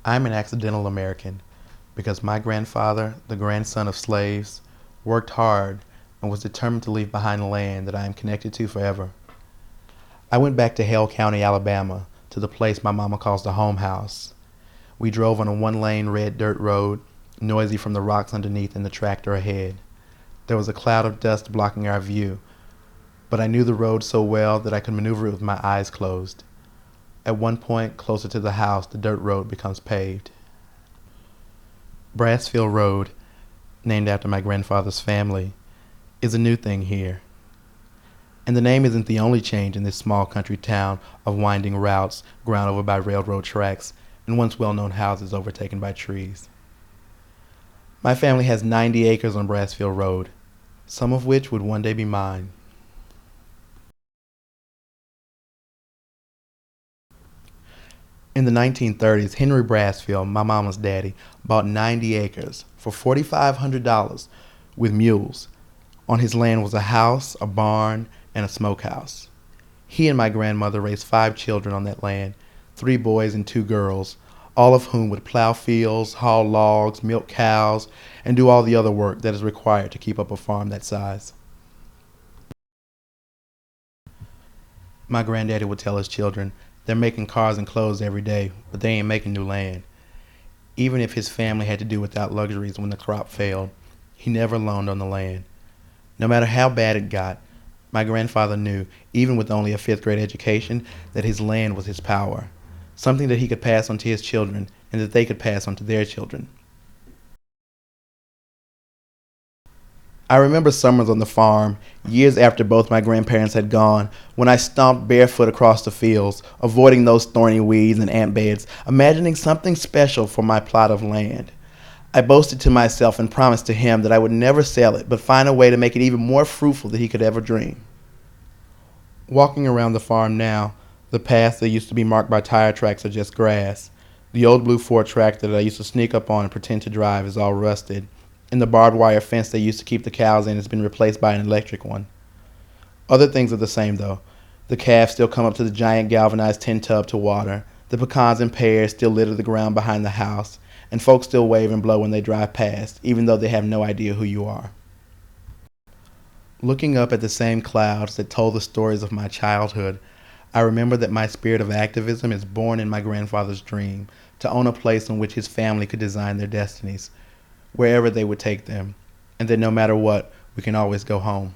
I'm an accidental American because my grandfather, the grandson of slaves, worked hard and was determined to leave behind land that I am connected to forever. I went back to Hale County, Alabama, to the place my mama calls the home house. We drove on a one-lane red dirt road, noisy from the rocks underneath and the tractor ahead. There was a cloud of dust blocking our view, but I knew the road so well that I could maneuver it with my eyes closed. At one point, closer to the house, the dirt road becomes paved. Brassfield Road, named after my grandfather's family, is a new thing here. And the name isn't the only change in this small country town of winding routes ground over by railroad tracks and once well-known houses overtaken by trees. My family has 90 acres on Brassfield Road, some of which would one day be mine. In the 1930s, Henry Brassfield, my mama's daddy, bought 90 acres for $4,500 with mules. On his land was a house, a barn, and a smokehouse. He and my grandmother raised 5 children on that land, 3 boys and 2 girls, all of whom would plow fields, haul logs, milk cows, and do all the other work that is required to keep up a farm that size. My granddaddy would tell his children, they're making cars and clothes every day, but they ain't making new land. Even if his family had to do without luxuries when the crop failed, he never loaned on the land. No matter how bad it got, my grandfather knew, even with only a 5th grade education, that his land was his power, something that he could pass on to his children and that they could pass on to their children. I remember summers on the farm, years after both my grandparents had gone, when I stomped barefoot across the fields, avoiding those thorny weeds and ant beds, imagining something special for my plot of land. I boasted to myself and promised to him that I would never sell it, but find a way to make it even more fruitful than he could ever dream. Walking around the farm now, the paths that used to be marked by tire tracks are just grass. The old blue Ford tractor that I used to sneak up on and pretend to drive is all rusted, and the barbed wire fence they used to keep the cows in has been replaced by an electric one. Other things are the same though. The calves still come up to the giant galvanized tin tub to water. The pecans and pears still litter the ground behind the house, and folks still wave and blow when they drive past, even though they have no idea who you are. Looking up at the same clouds that told the stories of my childhood, I remember that my spirit of activism is born in my grandfather's dream to own a place in which his family could design their destinies, wherever they would take them, and that no matter what, we can always go home.